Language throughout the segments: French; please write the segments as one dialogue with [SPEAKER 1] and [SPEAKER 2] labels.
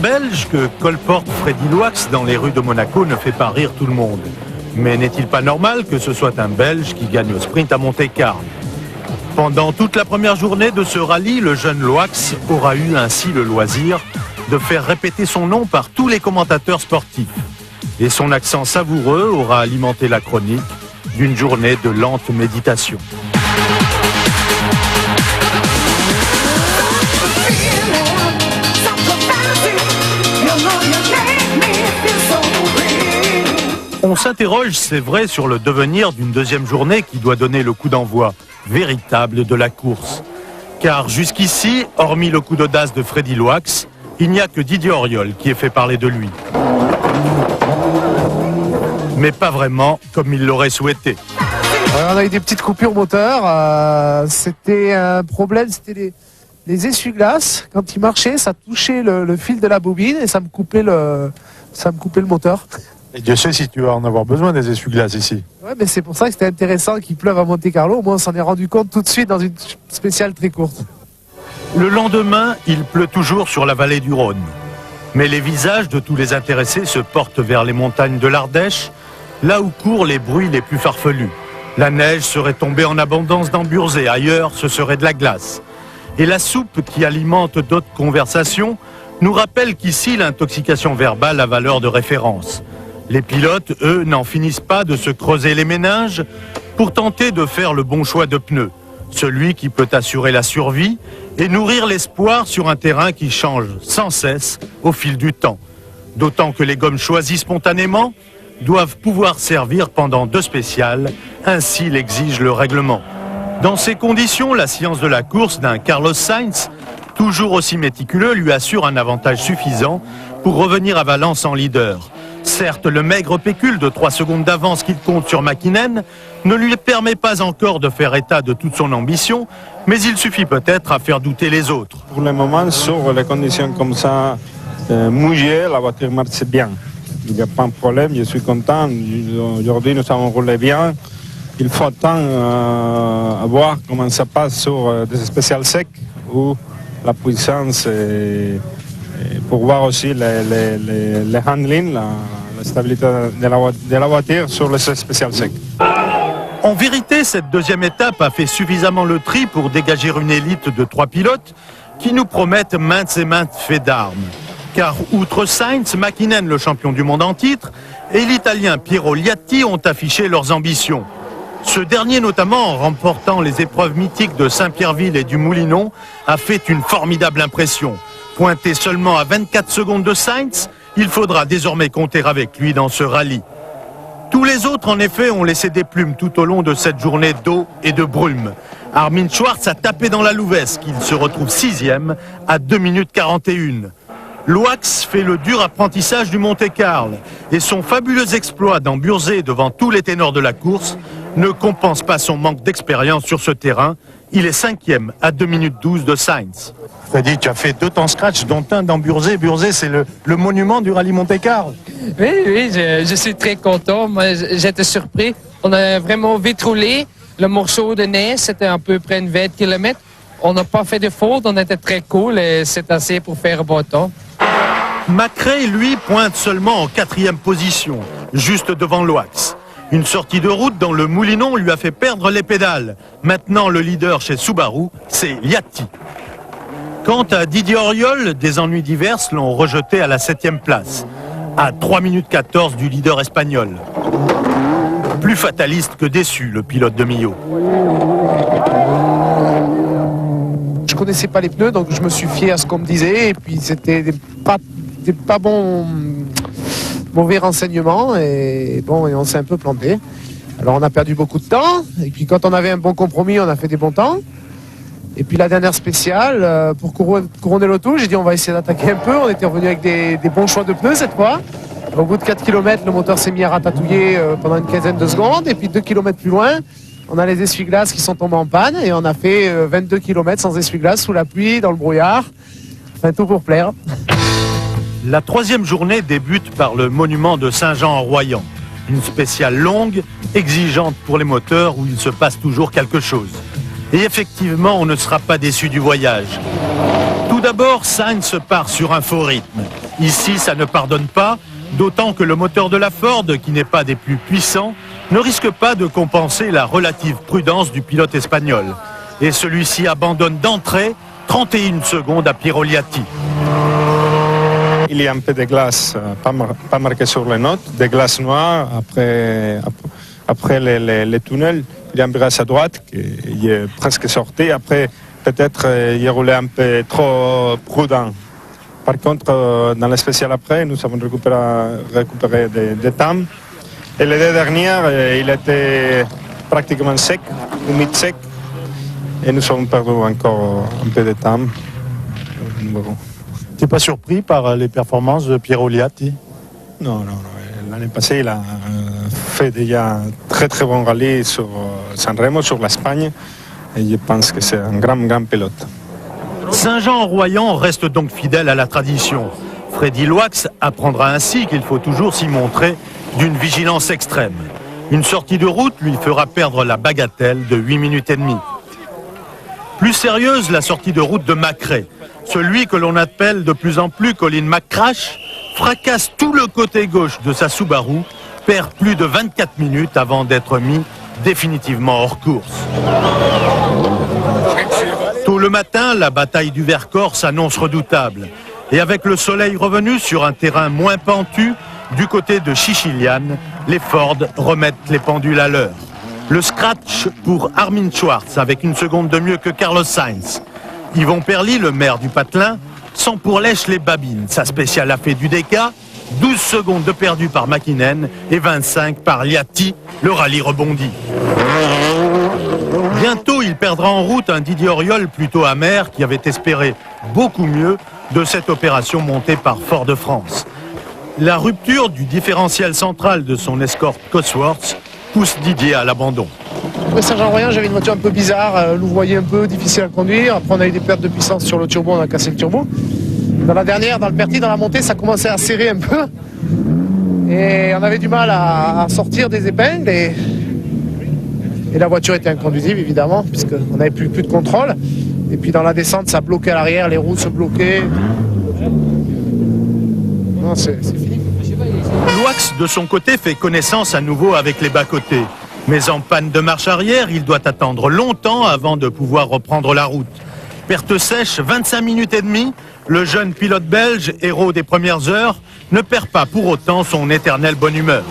[SPEAKER 1] belge que colporte Freddy Loax dans les rues de Monaco ne fait pas rire tout le monde. Mais n'est-il pas normal que ce soit un Belge qui gagne au sprint à Monte-Carlo? Pendant toute la première journée de ce rallye, le jeune Loax aura eu ainsi le loisir de faire répéter son nom par tous les commentateurs sportifs. Et son accent savoureux aura alimenté la chronique d'une journée de lente méditation. On s'interroge, c'est vrai, sur le devenir d'une deuxième journée qui doit donner le coup d'envoi véritable de la course. Car jusqu'ici, hormis le coup d'audace de Freddy Loax, il n'y a que Didier Auriol qui ait fait parler de lui. Mais pas vraiment comme il l'aurait souhaité.
[SPEAKER 2] On a eu des petites coupures moteur. C'était un problème, c'était les essuie-glaces. Quand ils marchaient, ça touchait le fil de la bobine et ça me coupait le moteur.
[SPEAKER 3] Et Dieu sait si tu vas en avoir besoin des essuie-glaces ici.
[SPEAKER 2] Ouais, mais c'est pour ça que c'était intéressant qu'il pleuve à Monte-Carlo. Au moins, on s'en est rendu compte tout de suite dans une spéciale très courte.
[SPEAKER 1] Le lendemain, il pleut toujours sur la vallée du Rhône. Mais les visages de tous les intéressés se portent vers les montagnes de l'Ardèche, là où courent les bruits les plus farfelus. La neige serait tombée en abondance dans Burzet, ailleurs ce serait de la glace. Et la soupe qui alimente d'autres conversations nous rappelle qu'ici l'intoxication verbale a valeur de référence. Les pilotes, eux, n'en finissent pas de se creuser les méninges pour tenter de faire le bon choix de pneus, celui qui peut assurer la survie et nourrir l'espoir sur un terrain qui change sans cesse au fil du temps. D'autant que les gommes choisies spontanément doivent pouvoir servir pendant 2 spéciales, ainsi l'exige le règlement. Dans ces conditions, la science de la course d'un Carlos Sainz, toujours aussi méticuleux, lui assure un avantage suffisant pour revenir à Valence en leader. Certes, le maigre pécule de 3 secondes d'avance qu'il compte sur Mäkinen ne lui permet pas encore de faire état de toute son ambition, mais il suffit peut-être à faire douter les autres.
[SPEAKER 4] Pour le moment, sur les conditions comme ça, mouillées, la voiture marche bien. Il n'y a pas de problème, je suis content. Aujourd'hui, nous avons roulé bien. Il faut attendre à voir comment ça passe sur des spéciales secs où la puissance pour voir aussi les handling, la stabilité de la voiture sur les spéciales secs.
[SPEAKER 1] En vérité, cette deuxième étape a fait suffisamment le tri pour dégager une élite de 3 pilotes qui nous promettent maintes et maintes faits d'armes. Car outre Sainz, Mäkinen, le champion du monde en titre, et l'Italien Piero Liatti ont affiché leurs ambitions. Ce dernier, notamment en remportant les épreuves mythiques de Saint-Pierreville et du Moulinon, a fait une formidable impression. Pointé seulement à 24 secondes de Sainz, il faudra désormais compter avec lui dans ce rallye. Tous les autres, en effet, ont laissé des plumes tout au long de cette journée d'eau et de brume. Armin Schwartz a tapé dans la Louvesque, il se retrouve 6e à 2 minutes 41. Loax fait le dur apprentissage du Monte-Carlo et son fabuleux exploit dans Burzet devant tous les ténors de la course ne compense pas son manque d'expérience sur ce terrain. Il est 5e à 2 minutes 12 de Sainz.
[SPEAKER 3] Freddy, tu as fait 2 temps scratch, dont un dans Burzet. Burzet, c'est le monument du rallye Monte-Carlo.
[SPEAKER 5] Oui, je suis très content. Moi, j'étais surpris. On a vraiment vite roulé. Le morceau de neige, c'était à peu près 20 km. On n'a pas fait de faute, on était très cool et c'est assez pour faire bon temps.
[SPEAKER 1] Macrae, lui, pointe seulement en 4e position, juste devant Loax. Une sortie de route dans le Moulinon lui a fait perdre les pédales. Maintenant, le leader chez Subaru, c'est Liatti. Quant à Didier Auriol, des ennuis divers l'ont rejeté à la 7e place, à 3 minutes 14 du leader espagnol. Plus fataliste que déçu, le pilote de Millau.
[SPEAKER 2] Je connaissais pas les pneus, donc je me suis fié à ce qu'on me disait. Et puis c'était pas bon, mauvais renseignements. Et bon, et on s'est un peu planté. Alors on a perdu beaucoup de temps. Et puis quand on avait un bon compromis, on a fait des bons temps. Et puis la dernière spéciale, pour couronner le tout, j'ai dit on va essayer d'attaquer un peu. On était revenu avec des bons choix de pneus cette fois. Au bout de 4 km, le moteur s'est mis à ratatouiller pendant une quinzaine de secondes. Et puis 2 km plus loin, on a les essuie-glaces qui sont tombés en panne. Et on a fait 22 km sans essuie-glaces, sous la pluie, dans le brouillard. Enfin, tout pour plaire.
[SPEAKER 1] La 3e journée débute par le monument de Saint-Jean-en-Royan. Une spéciale longue, exigeante pour les moteurs, où il se passe toujours quelque chose. Et effectivement, on ne sera pas déçu du voyage. Tout d'abord, Sainz part sur un faux rythme. Ici, ça ne pardonne pas, d'autant que le moteur de la Ford, qui n'est pas des plus puissants, ne risque pas de compenser la relative prudence du pilote espagnol. Et celui-ci abandonne d'entrée 31 secondes à Pieroliati.
[SPEAKER 4] Il y a un peu de glace, pas marqué sur les notes, des glaces noires après les tunnels. Il y a un virage à droite qui est presque sorti. Après, peut-être, il roulé un peu trop prudent. Par contre, dans le spécial après, nous avons récupéré des temps. Et les deux dernières, il était pratiquement sec, humide sec. Et nous avons perdu encore un peu de temps. Bon.
[SPEAKER 3] Tu n'es pas surpris par les performances de Pieroliati?
[SPEAKER 4] Non. L'année passée, il a fait déjà un très très bon rallye sur Sanremo, sur l'Espagne. Et je pense que c'est un grand pilote.
[SPEAKER 1] Saint-Jean-en-Royan reste donc fidèle à la tradition. Freddy Loax apprendra ainsi qu'il faut toujours s'y montrer d'une vigilance extrême. Une sortie de route lui fera perdre la bagatelle de 8 minutes et demie. Plus sérieuse, la sortie de route de Macré. Celui que l'on appelle de plus en plus Colin McCrash fracasse tout le côté gauche de sa Subaru, perd plus de 24 minutes avant d'être mis définitivement hors course. Tôt le matin, la bataille du Vercors s'annonce redoutable. Et avec le soleil revenu sur un terrain moins pentu, du côté de Chichiliane, les Ford remettent les pendules à l'heure. Le scratch pour Armin Schwartz avec une seconde de mieux que Carlos Sainz. Yvon Perly, le maire du Patelin, sent pour lèche les babines. Sa spéciale a fait du DK, 12 secondes de perdu par Mäkinen et 25 par Liatti. Le rallye rebondit. Bientôt, il perdra en route un Didier Auriol plutôt amer qui avait espéré beaucoup mieux de cette opération montée par Fort-de-France. La rupture du différentiel central de son escorte Cosworth pousse Didier à l'abandon.
[SPEAKER 2] Après Saint-Jean-en-Royan, j'avais une voiture un peu bizarre, louvoyée un peu, difficile à conduire. Après, on a eu des pertes de puissance sur le turbo, on a cassé le turbo. Dans la dernière, dans le Perty, dans la montée, ça commençait à serrer un peu. Et on avait du mal à sortir des épingles. Et la voiture était inconduisible, évidemment, puisqu'on n'avait plus de contrôle. Et puis dans la descente, ça bloquait à l'arrière, les roues se bloquaient. Non, c'est fini.
[SPEAKER 1] Loax, de son côté, fait connaissance à nouveau avec les bas-côtés. Mais en panne de marche arrière, il doit attendre longtemps avant de pouvoir reprendre la route. Perte sèche, 25 minutes et demie, le jeune pilote belge, héros des premières heures, ne perd pas pour autant son éternelle bonne humeur.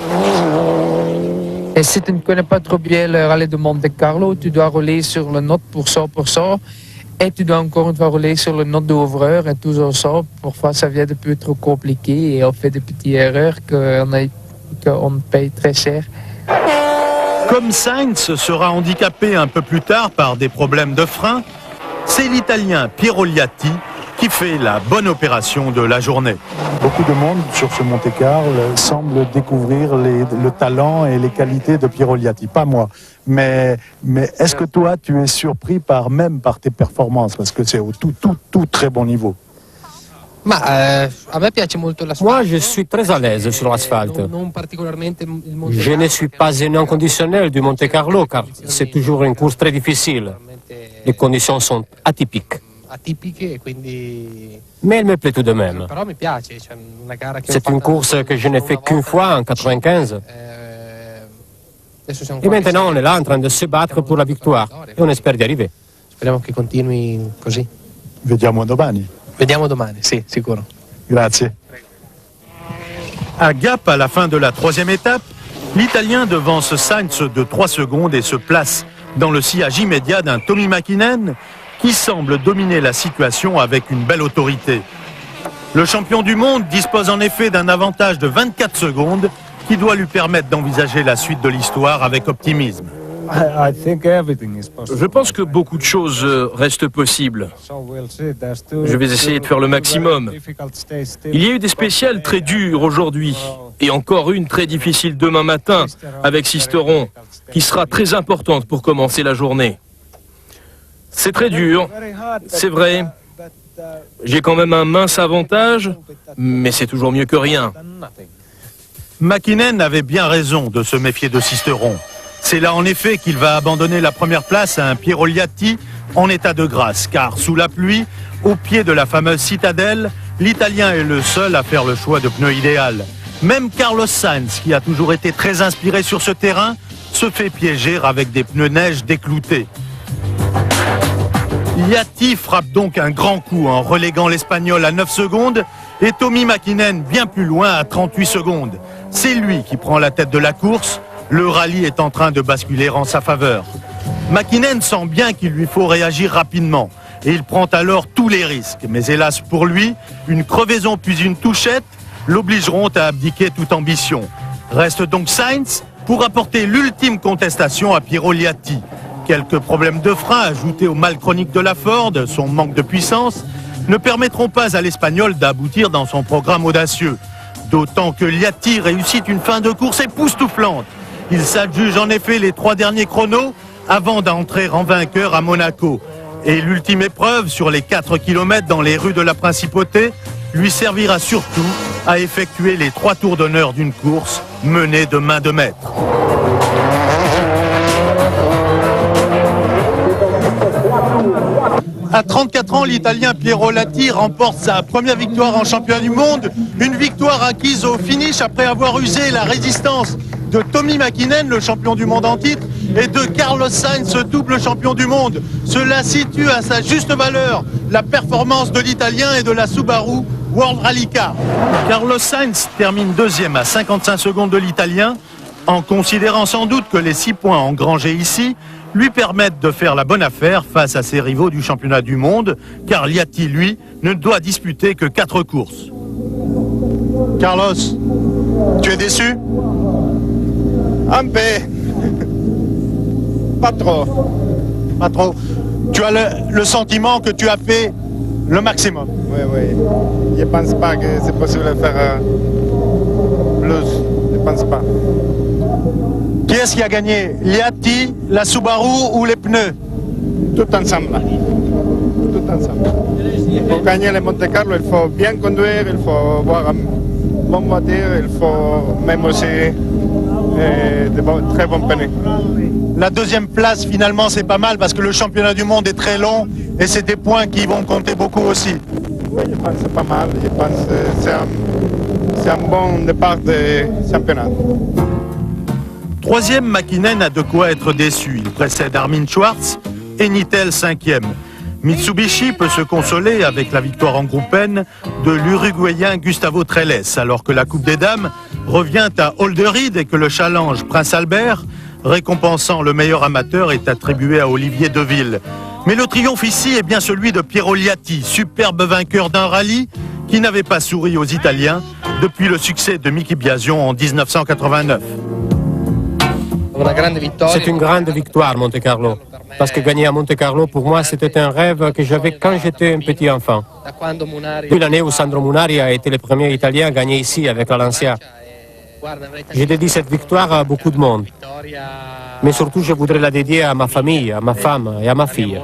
[SPEAKER 5] Et si tu ne connais pas trop bien le rallye de Monte Carlo, tu dois rouler sur le note pour 100%. Et tu dois encore une fois rouler sur le note d'ouvreur et toujours ça. Parfois, ça vient de peu trop compliqué et on fait des petites erreurs qu'on paye très cher.
[SPEAKER 1] Comme Sainz sera handicapé un peu plus tard par des problèmes de frein, c'est l'Italien Pieroliati qui fait la bonne opération de la journée.
[SPEAKER 3] Beaucoup de monde sur ce Monte-Carlo semble découvrir le talent et les qualités de Pieroliati. Pas moi. Mais est-ce que toi, tu es surpris même par tes performances? Parce que c'est au tout très bon niveau.
[SPEAKER 6] Moi, je suis très à l'aise sur l'asphalte. Je ne suis pas un inconditionnel du Monte Carlo car c'est toujours une course très difficile. Les conditions sont atypiques. Mais elle me plaît tout de même. C'est une course que je n'ai fait qu'une fois en 95. Et maintenant, on est là en train de se battre pour la victoire. Et on espère d'y arriver.
[SPEAKER 7] Speriamo che continui così.
[SPEAKER 3] Vediamo domani.
[SPEAKER 7] Vediamo domani, sì, sicuro.
[SPEAKER 3] Grazie.
[SPEAKER 1] À Gap, à la fin de la troisième étape, l'Italien devance Sainz de 3 secondes et se place dans le sillage immédiat d'un Tommy Mäkinen qui semble dominer la situation avec une belle autorité. Le champion du monde dispose en effet d'un avantage de 24 secondes qui doit lui permettre d'envisager la suite de l'histoire avec optimisme.
[SPEAKER 8] Je pense que beaucoup de choses restent possibles. Je vais essayer de faire le maximum. Il y a eu des spéciales très dures aujourd'hui et encore une très difficile demain matin avec Sisteron qui sera très importante pour commencer la journée. C'est très dur, c'est vrai. J'ai quand même un mince avantage, mais c'est toujours mieux que rien.
[SPEAKER 1] Mäkinen avait bien raison de se méfier de Sisteron. C'est là en effet qu'il va abandonner la première place à un Pieroliati en état de grâce, car sous la pluie, au pied de la fameuse citadelle, l'Italien est le seul à faire le choix de pneus idéal. Même Carlos Sainz, qui a toujours été très inspiré sur ce terrain, se fait piéger avec des pneus neige décloutés. Liatti frappe donc un grand coup en reléguant l'Espagnol à 9 secondes et Tommi Mäkinen bien plus loin à 38 secondes. C'est lui qui prend la tête de la course. Le rallye est en train de basculer en sa faveur. Mäkinen sent bien qu'il lui faut réagir rapidement et il prend alors tous les risques. Mais hélas pour lui, une crevaison puis une touchette l'obligeront à abdiquer toute ambition. Reste donc Sainz pour apporter l'ultime contestation à Piero Liatti. Quelques problèmes de frein ajoutés au mal chronique de la Ford, son manque de puissance, ne permettront pas à l'Espagnol d'aboutir dans son programme audacieux. D'autant que Liatti réussit une fin de course époustouflante. Il s'adjuge en effet les 3 derniers chronos avant d'entrer en vainqueur à Monaco. Et l'ultime épreuve sur les 4 km dans les rues de la Principauté lui servira surtout à effectuer les 3 tours d'honneur d'une course menée de main de maître. À 34 ans, l'Italien Piero Liatti remporte sa première victoire en championnat du monde. Une victoire acquise au finish après avoir usé la résistance de Tommi Mäkinen, le champion du monde en titre, et de Carlos Sainz, double champion du monde. Cela situe à sa juste valeur la performance de l'Italien et de la Subaru World Rally Car. Carlos Sainz termine deuxième à 55 secondes de l'Italien, en considérant sans doute que les 6 points engrangés ici lui permettent de faire la bonne affaire face à ses rivaux du championnat du monde, car Liatti, lui, ne doit disputer que 4 courses. Carlos, tu es déçu?
[SPEAKER 4] Un peu. Pas trop.
[SPEAKER 1] Pas trop. Tu as le sentiment que tu as fait le maximum?
[SPEAKER 4] Oui. Je ne pense pas que c'est possible de faire plus. Je ne pense pas.
[SPEAKER 1] Qui est-ce qui a gagné? Liatti, la Subaru ou les pneus?
[SPEAKER 4] Tout ensemble. Tout ensemble. Pour gagner le Monte Carlo, il faut bien conduire, il faut avoir une bonne voiture, il faut même aussi de très bons pneus.
[SPEAKER 1] La deuxième place, finalement, c'est pas mal parce que le championnat du monde est très long et c'est des points qui vont compter beaucoup aussi.
[SPEAKER 4] Oui, je pense que c'est pas mal. Je pense que c'est un bon départ de championnat.
[SPEAKER 1] Troisième, Mäkinen a de quoi être déçu. Il précède Armin Schwarz et Nittel 5e. Mitsubishi peut se consoler avec la victoire en groupe N de l'Uruguayen Gustavo Trelles, alors que la Coupe des Dames revient à Holderried et que le challenge Prince Albert, récompensant le meilleur amateur, est attribué à Olivier Deville. Mais le triomphe ici est bien celui de Piero Liatti, superbe vainqueur d'un rallye qui n'avait pas souri aux Italiens depuis le succès de Mickey Biasion en 1989.
[SPEAKER 6] C'est une grande victoire, Monte Carlo. Parce que gagner à Monte Carlo, pour moi, c'était un rêve que j'avais quand j'étais un petit enfant. Puis l'année où Sandro Munari a été le premier Italien à gagner ici avec la Lancia. J'ai dédié cette victoire à beaucoup de monde. Mais surtout, je voudrais la dédier à ma famille, à ma femme et à ma fille.